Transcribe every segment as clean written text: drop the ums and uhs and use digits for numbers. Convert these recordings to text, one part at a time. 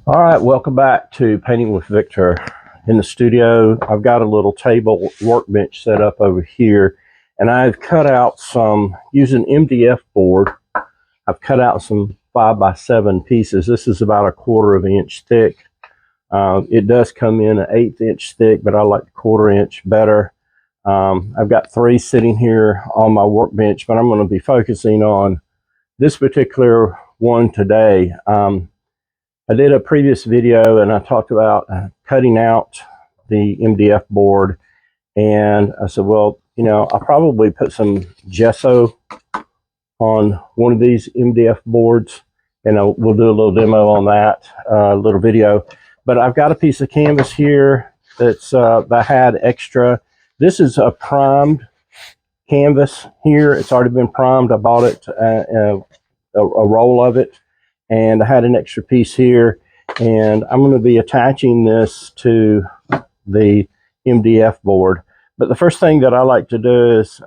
All right, welcome back to Painting with Victor. In the studio, I've got a little table workbench set up over here, and I've cut out some, using MDF board, I've cut out some 5x7 pieces. This is about a 1/4 inch thick. It does come in an 1/8 inch thick, but I like the 1/4 inch better. I've got 3 sitting here on my workbench, but I'm going to be focusing on this particular one today. I did a previous video and I talked about cutting out the MDF board, and I said, well, I'll probably put some gesso on one of these MDF boards, and we'll do a little demo on that, little video. But I've got a piece of canvas here that I had extra. This is a primed canvas here. It's already been primed. I bought it, a roll of it, and I had an extra piece here, and I'm going to be attaching this to the MDF board. But the first thing that I like to do is,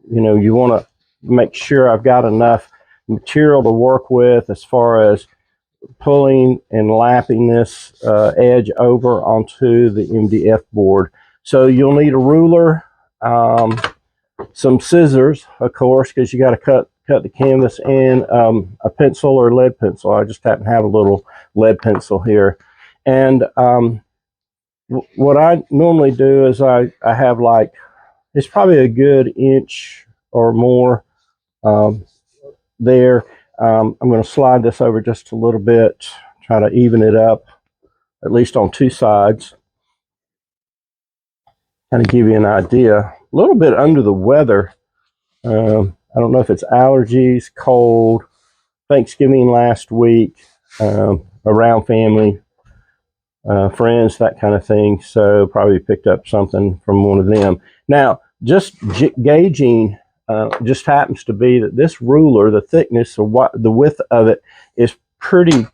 you want to make sure I've got enough material to work with as far as pulling and lapping this edge over onto the MDF board. So you'll need a ruler, some scissors, of course, because you got to cut the canvas, and a pencil or lead pencil. I just happen to have a little lead pencil here. And what I normally do is I have, like, it's probably a good inch or more there. I'm going to slide this over just a little bit, try to even it up, at least on 2 sides. Kind of give you an idea. A little bit under the weather. I don't know if it's allergies, cold, Thanksgiving last week, around family, friends, that kind of thing. So probably picked up something from one of them. Now, just gauging, just happens to be that this ruler, the thickness or the width of it is pretty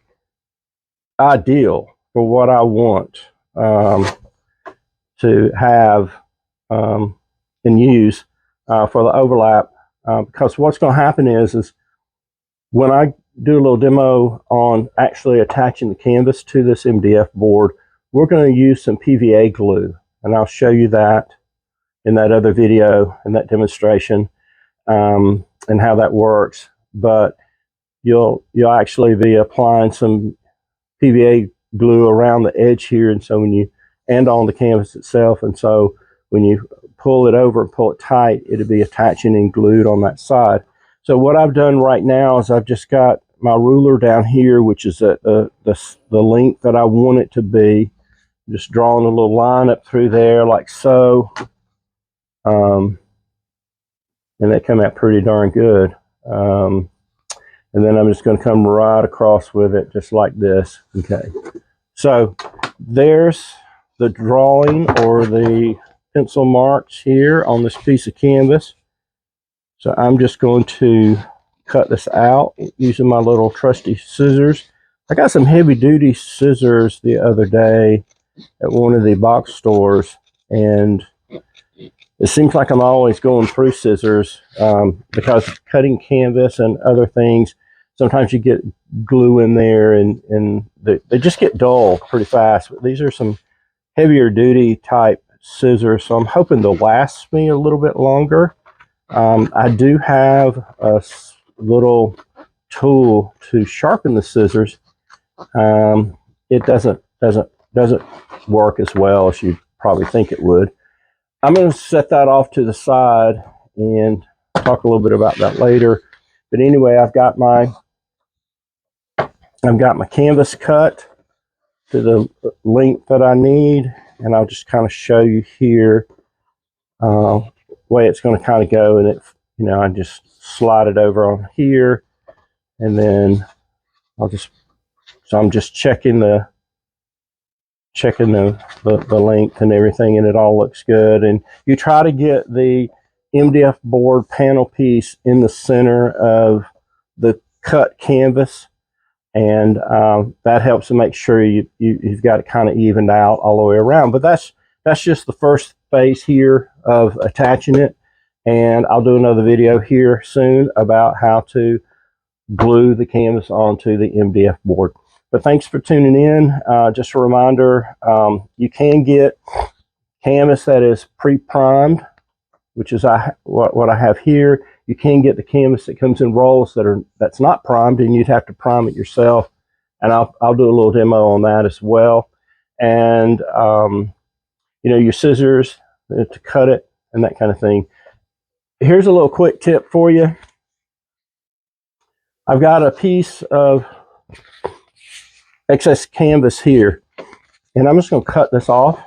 ideal for what I want to have and use for the overlap. Because what's going to happen is when I do a little demo on actually attaching the canvas to this MDF board, we're going to use some PVA glue, and I'll show you that in that other video, in that demonstration, and how that works. But you'll actually be applying some PVA glue around the edge here, and so and on the canvas itself, and so when you pull it over and pull it tight, it'll be attaching and glued on that side. So what I've done right now is I've just got my ruler down here, which is at the length that I want it to be. Just drawing a little line up through there like so. And that came out pretty darn good. And then I'm just going to come right across with it just like this. Okay. So there's the drawing or the pencil marks here on this piece of canvas. So I'm just going to cut this out using my little trusty scissors. I got some heavy duty scissors the other day at one of the box stores, and it seems like I'm always going through scissors because cutting canvas and other things, sometimes you get glue in there, and they just get dull pretty fast. But these are some heavier duty type scissors, so I'm hoping they'll last me a little bit longer. I do have a little tool to sharpen the scissors. It doesn't work as well as you probably think it would. I'm going to set that off to the side and talk a little bit about that later. But anyway, I've got my canvas cut to the length that I need, and I'll just kind of show you here way it's going to kind of go. And I just slide it over on here, and then I'm just checking the length and everything, and it all looks good. And you try to get the MDF board panel piece in the center of the cut canvas, and that helps to make sure you've got it kind of evened out all the way around. But that's just the first phase here of attaching it, and I'll do another video here soon about how to glue the canvas onto the MDF board. But thanks for tuning in. Just a reminder, you can get canvas that is pre-primed, which is what I have here. You can get the canvas that comes in rolls that's not primed, and you'd have to prime it yourself. And I'll do a little demo on that as well. And your scissors to cut it and that kind of thing. Here's a little quick tip for you. I've got a piece of excess canvas here, and I'm just going to cut this off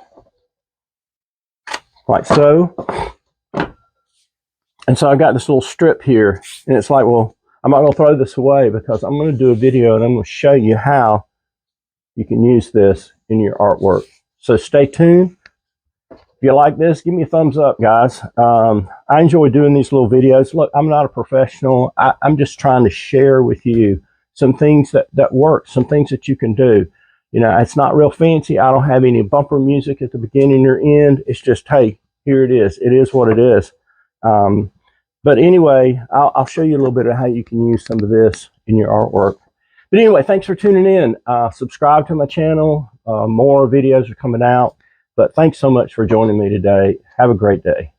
like so. And so I've got this little strip here, and it's like, well, I'm not going to throw this away because I'm going to do a video and I'm going to show you how you can use this in your artwork. So stay tuned. If you like this, give me a thumbs up, guys. I enjoy doing these little videos. Look, I'm not a professional. I'm just trying to share with you some things that work, some things that you can do. It's not real fancy. I don't have any bumper music at the beginning or end. It's just, hey, here it is. It is what it is. But anyway, I'll show you a little bit of how you can use some of this in your artwork. But anyway, thanks for tuning in. Subscribe to my channel. More videos are coming out. But thanks so much for joining me today. Have a great day.